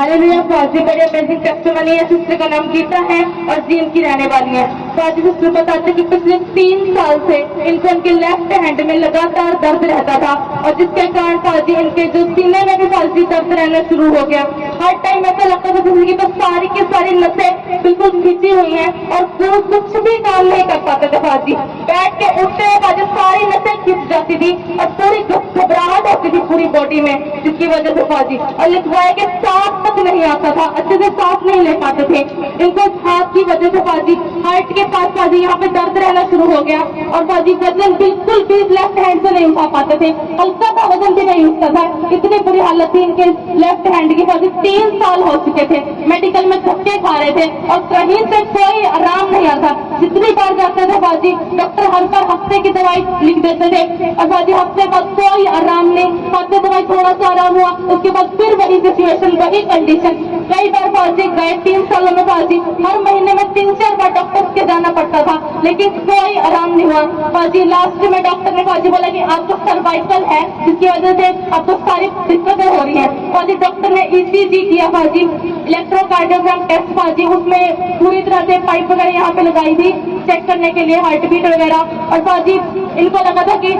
Hallelujah. फौजी बड़े amazing testimony है। सिस्टर का नाम गीता है और जीन की रहने वाली है। फौजी सिस्टर बताते कि पिछले 3 साल से इनको इनके लेफ्ट हैंड में लगातार दर्द रहता था और जिसके कारण फौजी इनके जो सीने में भी फौजी दर्द रहना शुरू हो गया। हर टाइम ऐसा लगता था जिंदगी पर सारी की सारी नसें बिल्कुल खींची हुई हैं और वो कुछ भी काम नहीं कर पाते थे। फौजी बैठ के उठते हुए फौजी सारी नसें खींच जाती थी और पूरी घबराहट होती थी पूरी बॉडी में, जिसकी वजह से फौजी और लिखवाए के सांस तक नहीं आता था, अच्छे से सांस नहीं ले पाते थे। इनको हाथ की वजह से फौजी हार्ट के पास फौजी यहाँ पे दर्द रहना शुरू हो गया और फौजी वजन बिल्कुल भी लेफ्ट हैंड से नहीं उठा पाते थे, हल्का सा वजन भी नहीं उठता था। इतनी बुरी हालत थी इनके लेफ्ट हैंड की। फौजी 3 साल हो चुके थे, मेडिकल में धक्के खा रहे थे और कहीं से कोई आराम नहीं आता। जितनी बार जाते थे फौजी डॉक्टर हर बार हफ्ते की दवाई लिख देते थे और फौजी हफ्ते बाद कोई आराम नहीं। हफ्ते दवाई थोड़ा सा आराम हुआ, उसके बाद फिर वही सिचुएशन, वही कंडीशन। कई बार फौजी गए 3 सालों में फौजी हर महीने में 3-4 बार डॉक्टर के जाना पड़ता था, लेकिन कोई आराम नहीं हुआ। फौजी लास्ट में डॉक्टर ने फौजी बोला कि आपको सर्वाइकल है, जिसकी वजह से आपको सारी दिक्कतें हो रही है। फौजी डॉक्टर ने ECG किया फौजी, इलेक्ट्रोकार्डियोग्राम टेस्ट फौजी, उसमें पूरी तरह से पाइप वगैरह यहाँ पे लगाई थी चेक करने के लिए हार्ट बीट वगैरह। और फौजी इनको लगा था कि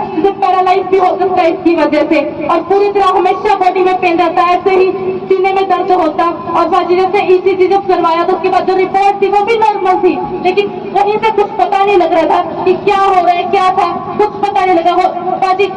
पैरालाइज भी हो सकता है इसकी वजह से और पूरी तरह हमेशा बॉडी में पेन रहता है, ऐसे ही सीने में दर्द होता। और फौजी जैसे ECG जब करवाया तो उसके बाद जो रिपोर्ट थी वो भी नॉर्मल थी, लेकिन कहीं से कुछ पता नहीं लग रहा था कि क्या हो रहा है, क्या था, कुछ पता नहीं लगा। फौजी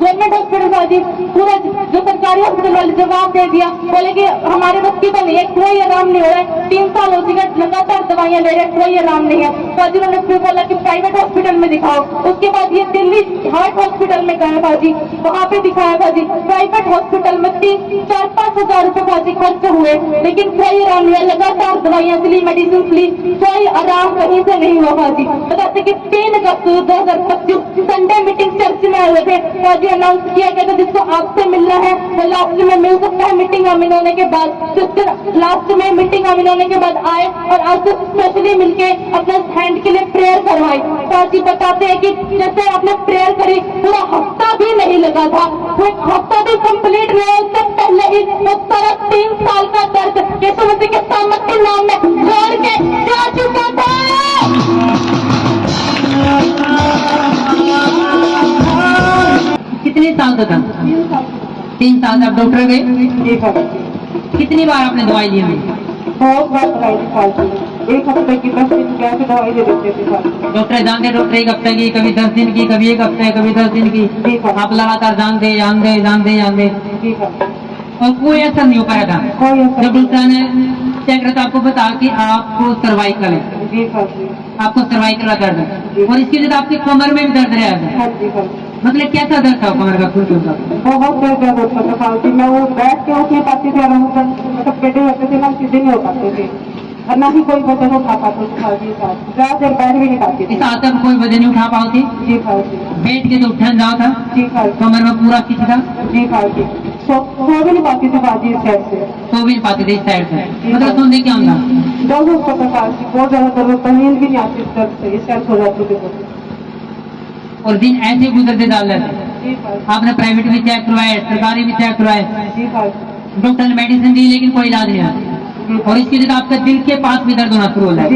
गवर्नमेंट हॉस्पिटल फौजी पूरा जो सरकारी हॉस्पिटल वाले जवाब दे दिया, बोले कि हमारे बस की तो नहीं है, कोई आराम नहीं हो रहा है, 3 साल हो चुके लगातार दवाइयां ले रहे हैं, कोई आराम नहीं है। फौजी ने फिर बोला कि प्राइवेट हॉस्पिटल में दिखाओ। उसके बाद ये दिल्ली हार्ट हॉस्पिटल में गए फौजी, वहाँ पे दिखाया फौजी। प्राइवेट हॉस्पिटल में 3-4-5 हजार रुपए फौजी खर्च हुए, लेकिन कोई आराम नहीं है। लगातार दवाइयां ली, मेडिसिन ली, कोई आराम कहीं से नहीं हुआ। फौजी बताते कि 3 अगस्त 2025 संडे मीटिंग चर्च में आए थे फौजी, अनाउंस किया गया था जिसको आपसे मिलना है वो लास्ट में मिल सकता है मीटिंग अमीन होने के बाद। सिस्टर लास्ट में मीटिंग अमीन होने के बाद आए और आपसे स्पेशली मिलके अपने हैंड के लिए प्रेयर करवाई। फौजी बताते हैं कि जैसे आपने प्रेयर करी पूरा हफ्ता भी नहीं लगा था, वो हफ्ता भी कंप्लीट हुआ, उससे पहले ही वो सारा 3 साल का दर्द यीशु मसीह के सामर्थ्य नाम में छोड़ के जा चुका था। कितने साल का था? 3 साल। आप डॉक्टर गए? कितनी बार आपने दवाई ली? बहुत बार दवाई दी, 1 हफ्ते की 10 दिन की दवाई दे देते थे। डॉक्टर जानते, डॉक्टर 1 हफ्ते की, कभी 10 दिन की, कभी 1 हफ्ते, कभी 10 दिन की। आप लगातार जानते और कोई असर नहीं हो पाया था। जब डॉक्टर ने चेक करता आपको बता कि आपको सर्वाइकल है, आपको सर्वाइकल का दर्द है और इसकी वजह से आपके कमर में भी दर्द रहा है। मतलब कैसा दर्द था कमर का? बहुत दर्द होता था फौजी। मैं वो बैठ के उठ नहीं पाती थी, मतलब पेटे होते थे ना, सीधे नहीं हो पाते थे और ना ही कोई वजन उठा पाते थे फौजी। ज्यादा देर बैठ भी नहीं पाती थी। इस हाथ में कोई वजन नहीं उठा पाती? जी फौजी। बैठ के तो उठन जाओ था? जी फौजी। कमर में पूरा खींच था? जी फौजी। सो भी नहीं पाती थी फौजी इस साइड से, सो भी नहीं पाती थी इस साइड से। मतलब सुनने क्या होता? दर्द होता था फौजी, बहुत ज्यादा दर्द होता, नींद भी नहीं आती दर्द से, इस साइड हो जाती थी। और दिन ऐसे गुजरते डाल रहे थे। आपने प्राइवेट भी चेक करवाए, सरकारी भी चेक करवाए, डॉक्टर ने मेडिसिन दी, लेकिन कोई इलाज नहीं आया और इसकी वजह से आपके दिल के पास भी दर्द होना शुरू हो जाए।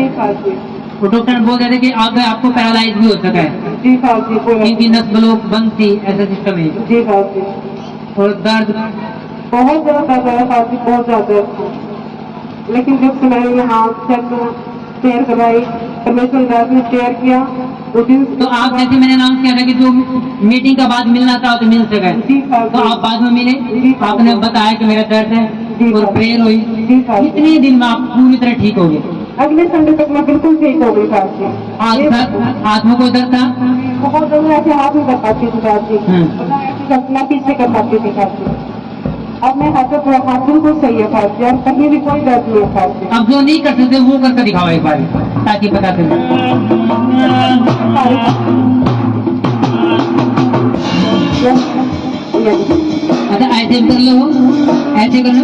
तो डॉक्टर ने बोल रहे थे कि आगे आपको पैरालाइज भी हो सका है, इनकी नस ब्लॉक बंद थी, ऐसा सिस्टम है। और दर्द बहुत ज्यादा दर्द, बहुत ज्यादा। लेकिन जब से मैंने यहाँ प्रेयर करवाई, परमेश्वर दास ने प्रेयर किया उस दिन। तो आप जैसे मैंने नाम किया था कि जो मीटिंग का बाद मिलना था तो मिल सका, तो आप बाद में मिले, आपने बताया कि मेरा दर्द है और प्रेयर हुई। कितने दिन में आप पूरी तरह ठीक हो गए? अगले संडे तक मैं बिल्कुल ठीक हो गई थी। हाथ में कोई दर्द था? बहुत ज्यादा, ऐसे हाथ में कर पाती थी मैं पीछे कर पाती थी। अब मैं हाथ बिल्कुल सही है फौजी और कहीं भी कोई दर्द नहीं है फौजी। अब जो नहीं कर सकते वो करके दिखाओ एक बार ताकि पता चले। अच्छा ऐसे कर लो, ऐसे कर लो।